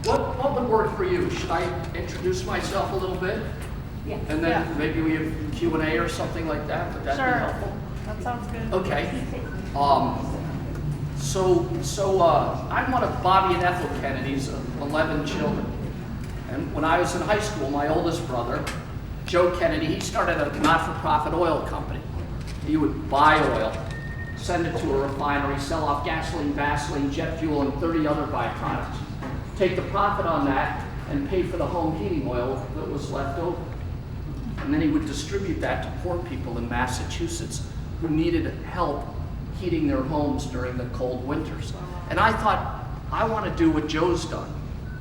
What would work for you? Should I introduce myself a little bit? Yeah. And then maybe we have Q&A or something like that? Would that be helpful? That sounds good. Okay. I'm one of Bobby and Ethel Kennedy's 11 children. And when I was in high school, my oldest brother, Joe Kennedy, he started a not-for-profit oil company. He would buy oil, send it to a refinery, sell off gasoline, Vaseline, jet fuel, and 30 other byproducts. Take the profit on that and pay for the home heating oil that was left over. And then he would distribute that to poor people in Massachusetts who needed help heating their homes during the cold winters. And I thought, I want to do what Joe's done.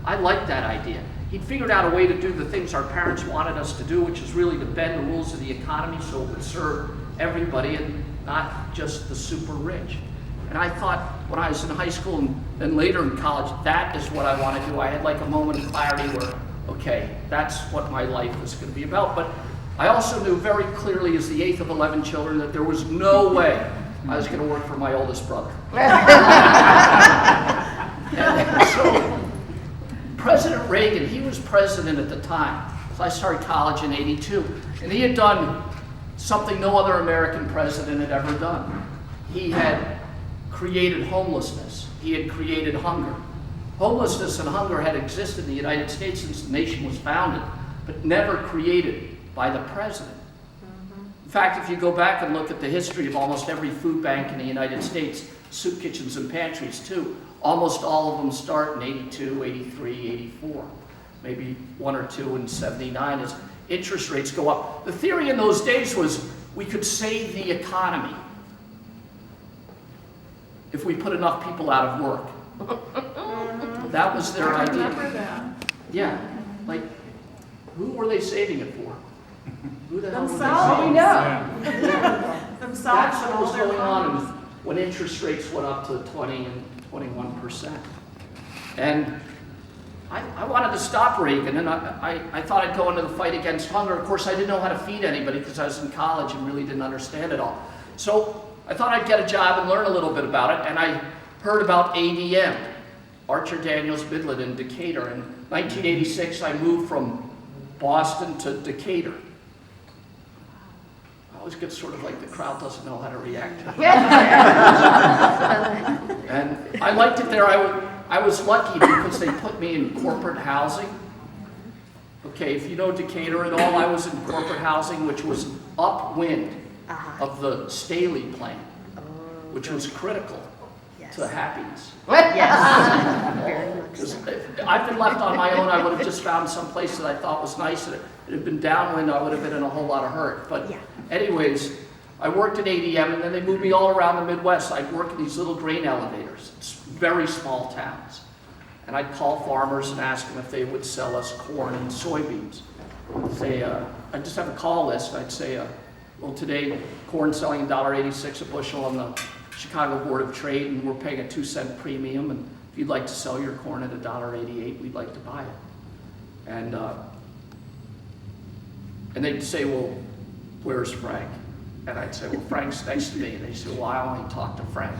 I like that idea. He'd figured out a way to do the things our parents wanted us to do, which is really to bend the rules of the economy so it would serve everybody and not just the super rich. And I thought when I was in high school and then later in college, that is what I want to do. I had like a moment of clarity where, okay, that's what my life is going to be about. But I also knew very clearly as the 8th of 11 children that there was no way I was going to work for my oldest brother. And so President Reagan, he was president at the time. So I started college in '82, and he had done something no other American president had ever done. He had created homelessness. He had created hunger. Homelessness and hunger had existed in the United States since the nation was founded, but never created by the president. In fact, if you go back and look at the history of almost every food bank in the United States, soup kitchens and pantries too, almost all of them start in 82, 83, 84, maybe one or two in 79 as interest rates go up. The theory in those days was we could save the economy if we put enough people out of work. That was their idea. I remember that. Yeah, like, who were they saving it for? Who the hell were they Themselves. saving? Themselves That's and what all was their going on families. when interest rates went up to 20 and 21%. And I wanted to stop Reagan, and I thought I'd go into the fight against hunger. Of course, I didn't know how to feed anybody because I was in college and really didn't understand it all. So I thought I'd get a job and learn a little bit about it, and I heard about ADM, Archer Daniels Midland in Decatur. In 1986, I moved from Boston to Decatur. I always get sort of like the crowd doesn't know how to react to it. And I liked it there. I was lucky because they put me in corporate housing. Okay, if you know Decatur at all, I was in corporate housing, which was upwind of the Staley plant, which was critical to happiness. Because if I'd been left on my own, I would have just found some place that I thought was nice. And if it had been downwind, I would have been in a whole lot of hurt. But anyways, I worked at ADM, and then they moved me all around the Midwest. I'd work in these little grain elevators. It's very small towns. And I'd call farmers and ask them if they would sell us corn and soybeans. I'd just have a call list. I'd say, well, today, corn selling $1.86 a bushel on the Chicago Board of Trade, and we're paying a 2-cent premium, and if you'd like to sell your corn at $1.88, we'd like to buy it. And they'd say, well, where's Frank? And I'd say, well, Frank's next to me. And they'd say, well, I only talk to Frank.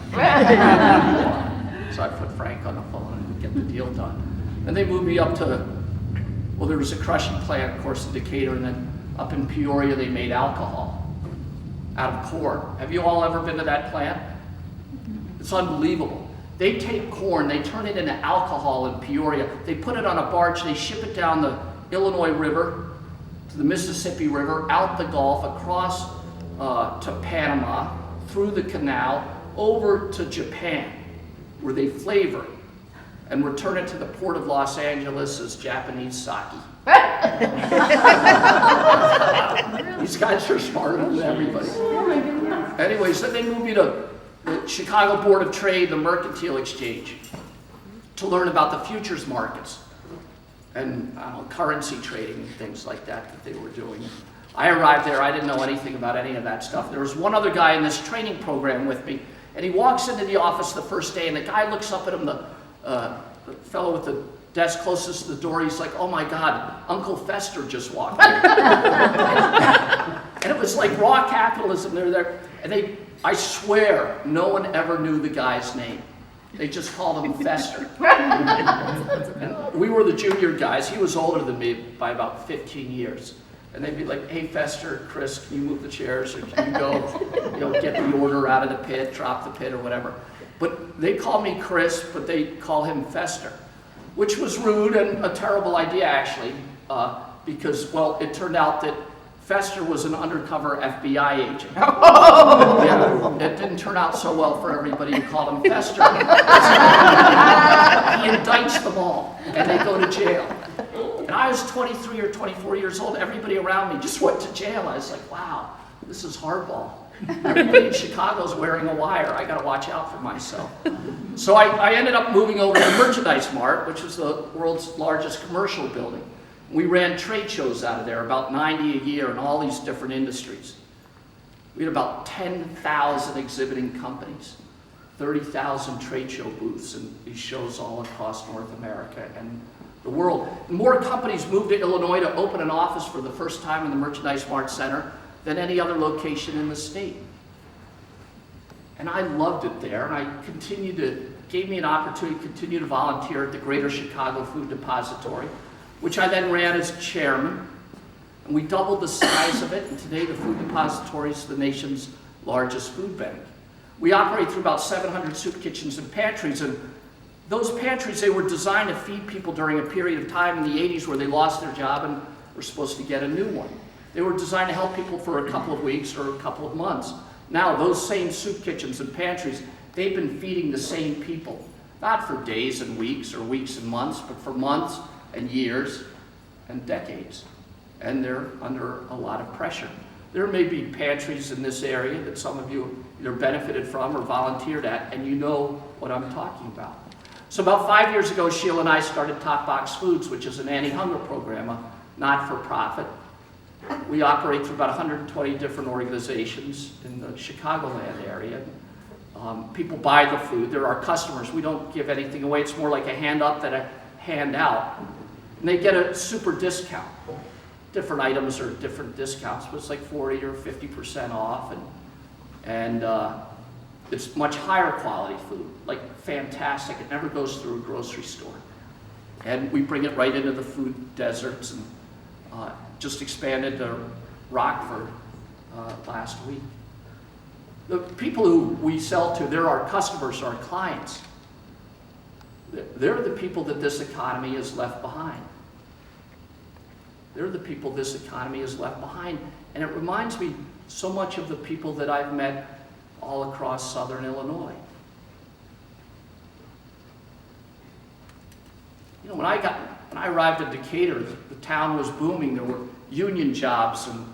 So I'd put Frank on the phone and get the deal done. And they moved me up to, well, there was a crushing plant, of course, in Decatur, and then up in Peoria, they made alcohol out of corn. Have you all ever been to that plant? It's unbelievable. They take corn, they turn it into alcohol in Peoria. They put it on a barge, they ship it down the Illinois River to the Mississippi River, out the Gulf, across to Panama, through the canal, over to Japan, where they flavor it and return it to the port of Los Angeles as Japanese sake. These guys are smarter than everybody. Anyways, then they moved me to the Chicago Board of Trade, the Mercantile Exchange, to learn about the futures markets and currency trading and things like that they were doing. I arrived there, I didn't know anything about any of that stuff. There was one other guy in this training program with me, and he walks into the office the first day, and the guy looks up at him, the fellow with the desk closest to the door, he's like, oh my God, Uncle Fester just walked in. And it was like raw capitalism, they're there. And I swear, no one ever knew the guy's name. They just called him Fester. And we were the junior guys. He was older than me by about 15 years. And they'd be like, hey, Fester, Chris, can you move the chairs? Or can you go, get the order out of the pit, drop the pit, or whatever. But they call me Chris, but they call him Fester, which was rude and a terrible idea, actually, because, well, it turned out that Fester was an undercover FBI agent. Yeah, it didn't turn out so well for everybody who called him Fester. He indicts them all, and they go to jail. And I was 23 or 24 years old. Everybody around me just went to jail. I was like, wow, this is hardball. Everybody in Chicago's wearing a wire. I got to watch out for myself. So I ended up moving over to the Merchandise Mart, which was the world's largest commercial building. We ran trade shows out of there, about 90 a year in all these different industries. We had about 10,000 exhibiting companies, 30,000 trade show booths in these shows all across North America and the world. More companies moved to Illinois to open an office for the first time in the Merchandise Mart Center than any other location in the state. And I loved it there, and gave me an opportunity to continue to volunteer at the Greater Chicago Food Depository, which I then ran as chairman. And we doubled the size of it, and today the Food Depository is the nation's largest food bank. We operate through about 700 soup kitchens and pantries, and those pantries, they were designed to feed people during a period of time in the 80s where they lost their job and were supposed to get a new one. They were designed to help people for a couple of weeks or a couple of months. Now, those same soup kitchens and pantries, they've been feeding the same people, not for days and weeks or weeks and months, but for months and years and decades. And they're under a lot of pressure. There may be pantries in this area that some of you either benefited from or volunteered at, and you know what I'm talking about. So about 5 years ago, Sheila and I started Top Box Foods, which is an anti-hunger program, a not-for-profit. We operate through about 120 different organizations in the Chicagoland area. People buy the food. They're our customers. We don't give anything away. It's more like a hand up than a hand out. And they get a super discount. Different items are different discounts, but it's like 40 or 50% off. And it's much higher quality food, like fantastic. It never goes through a grocery store. And we bring it right into the food deserts, and just expanded to Rockford last week. The people who we sell to, they're our customers, our clients. They're the people that this economy has left behind. They're the people this economy has left behind. And it reminds me so much of the people that I've met all across southern Illinois. You know, when I arrived in Decatur, the town was booming. There were union jobs in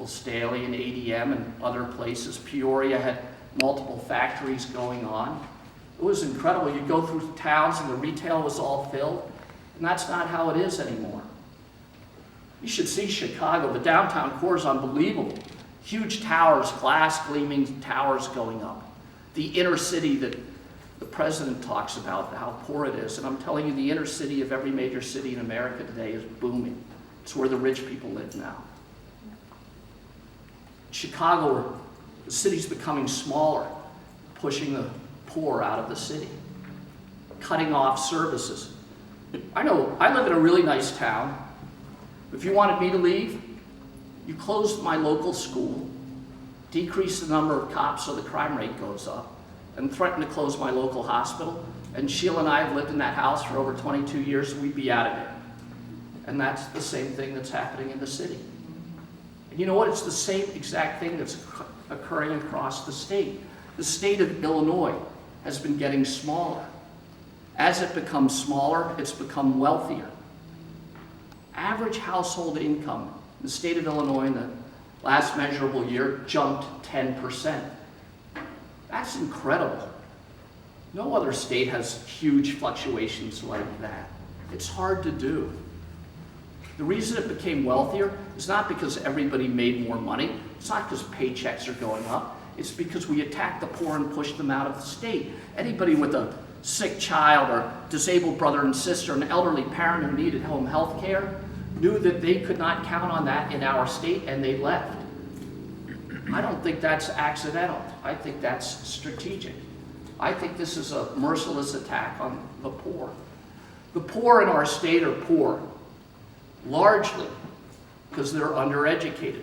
Staley and ADM and other places. Peoria had multiple factories going on. It was incredible. You'd go through towns and the retail was all filled, and that's not how it is anymore. You should see Chicago. The downtown core is unbelievable. Huge towers, glass gleaming towers going up. The inner city that the president talks about, how poor it is. And I'm telling you, the inner city of every major city in America today is booming. It's where the rich people live now. Chicago, the city's becoming smaller, pushing the poor out of the city, cutting off services. I know, I live in a really nice town. If you wanted me to leave, you closed my local school, decreased the number of cops so the crime rate goes up, and threatened to close my local hospital. And Sheila and I have lived in that house for over 22 years, we'd be out of it. And that's the same thing that's happening in the city. And you know what? It's the same exact thing that's occurring across the state. The state of Illinois has been getting smaller. As it becomes smaller, it's become wealthier. Average household income in the state of Illinois in the last measurable year jumped 10%. That's incredible. No other state has huge fluctuations like that. It's hard to do. The reason it became wealthier is not because everybody made more money. It's not because paychecks are going up. It's because we attacked the poor and pushed them out of the state. Anybody with a sick child or disabled brother and sister, an elderly parent who needed home health care, knew that they could not count on that in our state, and they left. I don't think that's accidental. I think that's strategic. I think this is a merciless attack on the poor. The poor in our state are poor, largely because they're undereducated.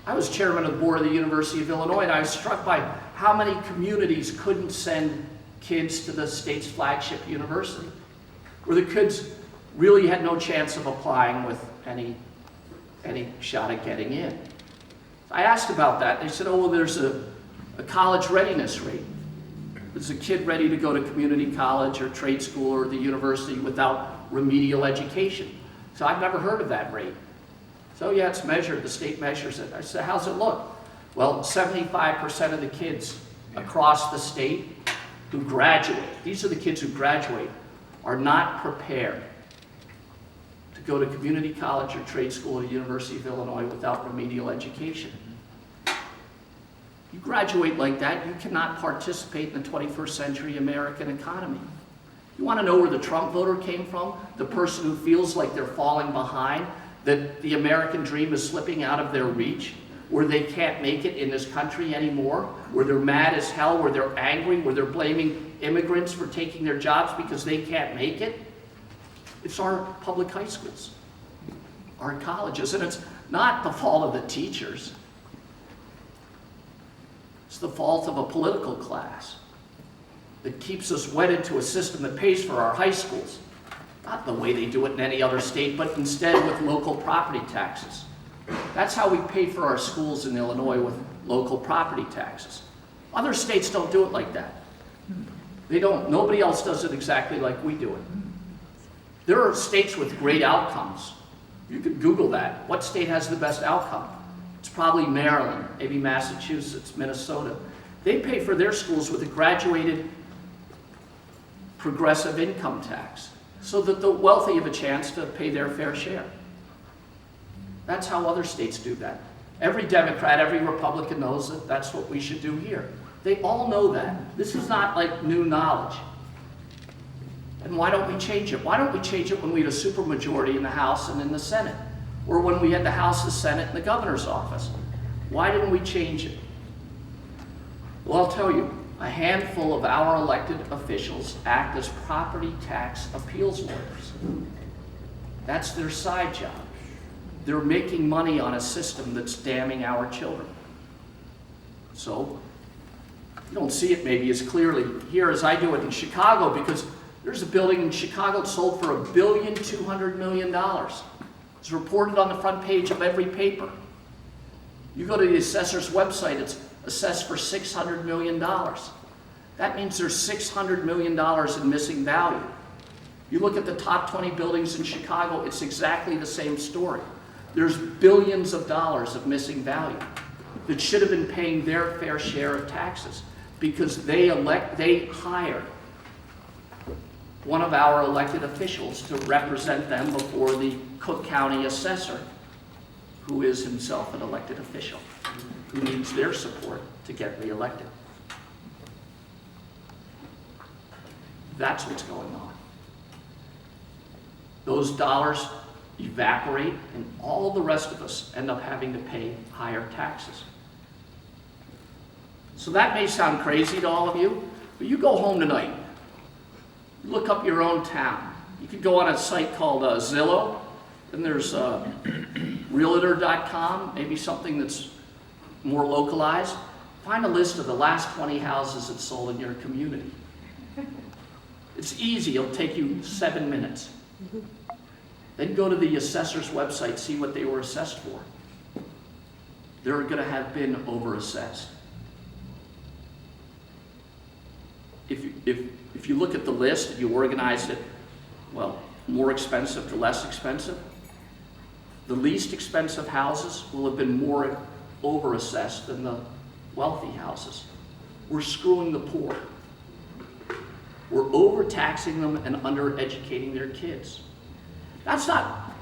I was chairman of the board of the University of Illinois, and I was struck by how many communities couldn't send kids to the state's flagship university, where the kids really had no chance of applying with any shot at getting in. I asked about that. They said, oh, well, there's a college readiness rate. Is a kid ready to go to community college or trade school or the university without remedial education? So I've never heard of that rate. So yeah, it's measured, the state measures it. I said, how's it look? Well, 75% of the kids across the state who graduate, these are the kids who graduate, are not prepared to go to community college or trade school at the University of Illinois without remedial education. You graduate like that, you cannot participate in the 21st century American economy. You want to know where the Trump voter came from? The person who feels like they're falling behind, that the American dream is slipping out of their reach, where they can't make it in this country anymore, where they're mad as hell, where they're angry, where they're blaming immigrants for taking their jobs because they can't make it. It's our public high schools, our colleges, and it's not the fault of the teachers. It's the fault of a political class that keeps us wedded to a system that pays for our high schools. Not the way they do it in any other state, but instead with local property taxes. That's how we pay for our schools in Illinois, with local property taxes. Other states don't do it like that. They don't. Nobody else does it exactly like we do it. There are states with great outcomes. You could Google that. What state has the best outcome? It's probably Maryland, maybe Massachusetts, Minnesota. They pay for their schools with a graduated progressive income tax, so that the wealthy have a chance to pay their fair share. That's how other states do that. Every Democrat, every Republican knows that that's what we should do here. They all know that. This is not like new knowledge. And why don't we change it? Why don't we change it when we had a supermajority in the House and in the Senate? Or when we had the House, the Senate, and the governor's office? Why didn't we change it? Well, I'll tell you, a handful of our elected officials act as property tax appeals lawyers. That's their side job. They're making money on a system that's damning our children. So, you don't see it maybe as clearly here as I do it in Chicago, because there's a building in Chicago that sold for $1.2 billion. It's reported on the front page of every paper. You go to the assessor's website, it's assessed for $600 million. That means there's $600 million in missing value. You look at the top 20 buildings in Chicago, it's exactly the same story. There's billions of dollars of missing value that should have been paying their fair share of taxes, because they hired one of our elected officials to represent them before the Cook County assessor, who is himself an elected official, who needs their support to get reelected. That's what's going on. Those dollars evaporate, and all the rest of us end up having to pay higher taxes. So that may sound crazy to all of you, but you go home tonight, look up your own town. You could go on a site called Zillow, and there's Realtor.com, maybe something that's more localized. Find a list of the last 20 houses that sold in your community. It's easy, it'll take you 7 minutes. Then go to the assessor's website, see what they were assessed for. They're going to have been overassessed. If you look at the list, you organize it, well, more expensive to less expensive, the least expensive houses will have been more overassessed than the wealthy houses. We're screwing the poor. We're overtaxing them and undereducating their kids. That's not,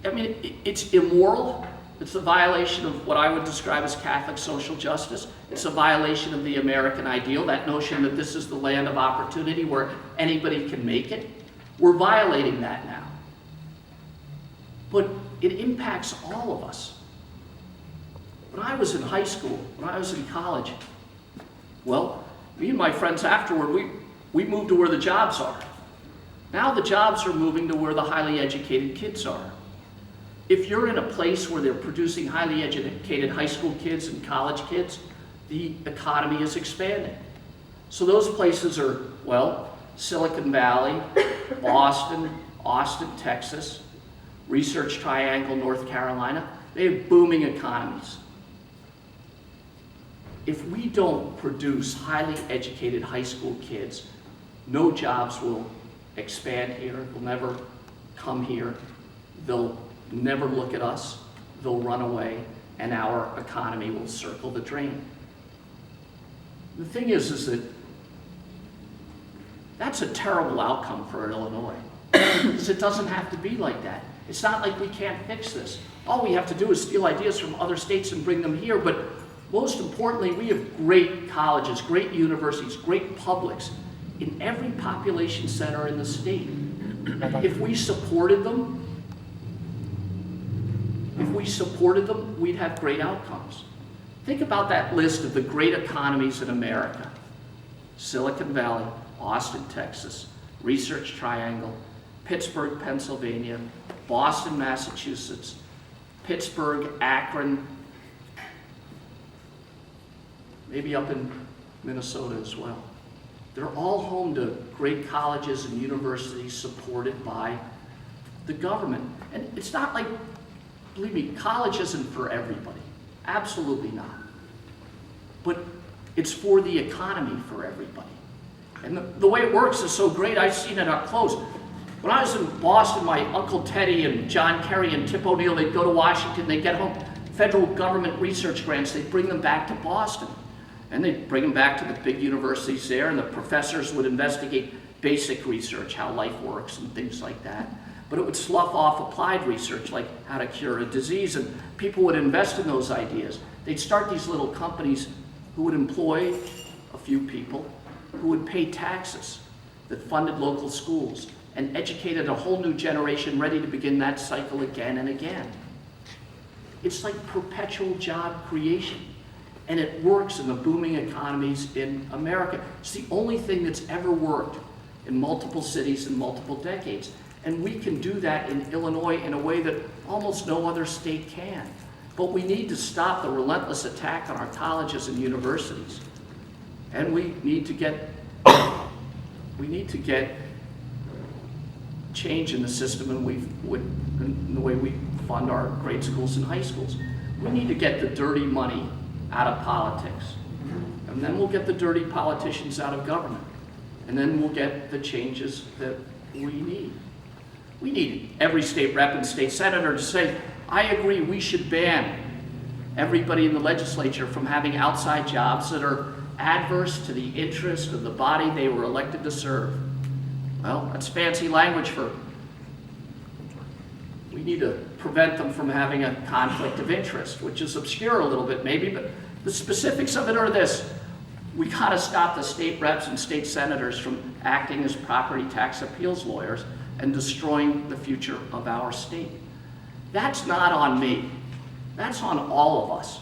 I mean, it's immoral. It's a violation of what I would describe as Catholic social justice. It's a violation of the American ideal, that notion that this is the land of opportunity where anybody can make it. We're violating that now. But it impacts all of us. When I was in high school, when I was in college, Well, me and my friends afterward, we moved to where the jobs are. Now the jobs are moving to where the highly educated kids are. If you're in a place where they're producing highly educated high school kids and college kids, the economy is expanding. So those places are, well, Silicon Valley, Boston, Austin, Texas, Research Triangle, North Carolina. They have booming economies. If we don't produce highly educated high school kids, no jobs will expand here. They'll never come here. They'll never look at us. They'll run away, and our economy will circle the drain. The thing is that that's a terrible outcome for Illinois, because it doesn't have to be like that. It's not like we can't fix this. All we have to do is steal ideas from other states and bring them here, but most importantly, we have great colleges, great universities, great publics in every population center in the state. If we supported them, we'd have great outcomes. Think about that list of the great economies in America. Silicon Valley, Austin, Texas, Research Triangle, Pittsburgh, Pennsylvania, Boston, Massachusetts, Pittsburgh, Akron, maybe up in Minnesota as well. They're all home to great colleges and universities supported by the government. And it's not like, believe me, college isn't for everybody. Absolutely not. But it's for the economy for everybody. And the way it works is so great, I've seen it up close. When I was in Boston, my Uncle Teddy and John Kerry and Tip O'Neill, they'd go to Washington, they'd get home federal government research grants, they'd bring them back to Boston. And they'd bring them back to the big universities there, and the professors would investigate basic research, how life works and things like that. But it would slough off applied research, like how to cure a disease, and people would invest in those ideas. They'd start these little companies who would employ a few people, who would pay taxes that funded local schools and educated a whole new generation ready to begin that cycle again and again. It's like perpetual job creation. And it works in the booming economies in America. It's the only thing that's ever worked in multiple cities in multiple decades. And we can do that in Illinois in a way that almost no other state can. But we need to stop the relentless attack on our colleges and universities. And we need to get change in the system in the way we fund our grade schools and high schools. We need to get the dirty money out of politics. And then we'll get the dirty politicians out of government. And then we'll get the changes that we need. We need every state rep and state senator to say, I agree, we should ban everybody in the legislature from having outside jobs that are adverse to the interest of the body they were elected to serve. Well, that's fancy language for, we need to prevent them from having a conflict of interest, which is obscure a little bit maybe, but the specifics of it are this. We gotta stop the state reps and state senators from acting as property tax appeals lawyers and destroying the future of our state. That's not on me. That's on all of us.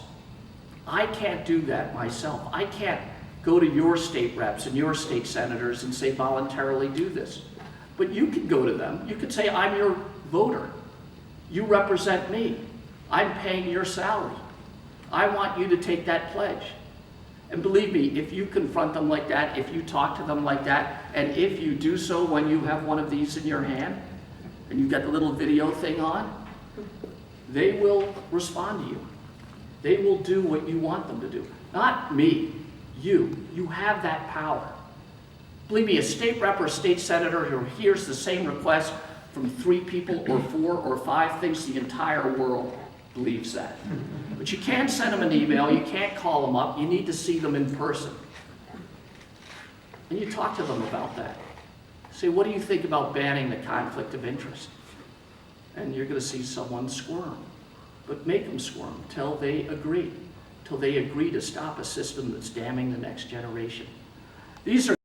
I can't do that myself. I can't go to your state reps and your state senators and say voluntarily do this. But you can go to them. You can say, I'm your voter. You represent me. I'm paying your salary. I want you to take that pledge. And believe me, if you confront them like that, if you talk to them like that, and if you do so when you have one of these in your hand, and you've got the little video thing on, they will respond to you. They will do what you want them to do. Not me, you. You have that power. Believe me, a state rep or state senator who hears the same request from 3 people or 4 or 5 thinks the entire world believes that. But you can't send them an email, you can't call them up, you need to see them in person. And you talk to them about that. Say, what do you think about banning the conflict of interest? And you're going to see someone squirm. But make them squirm till they agree. Till they agree to stop a system that's damning the next generation. These are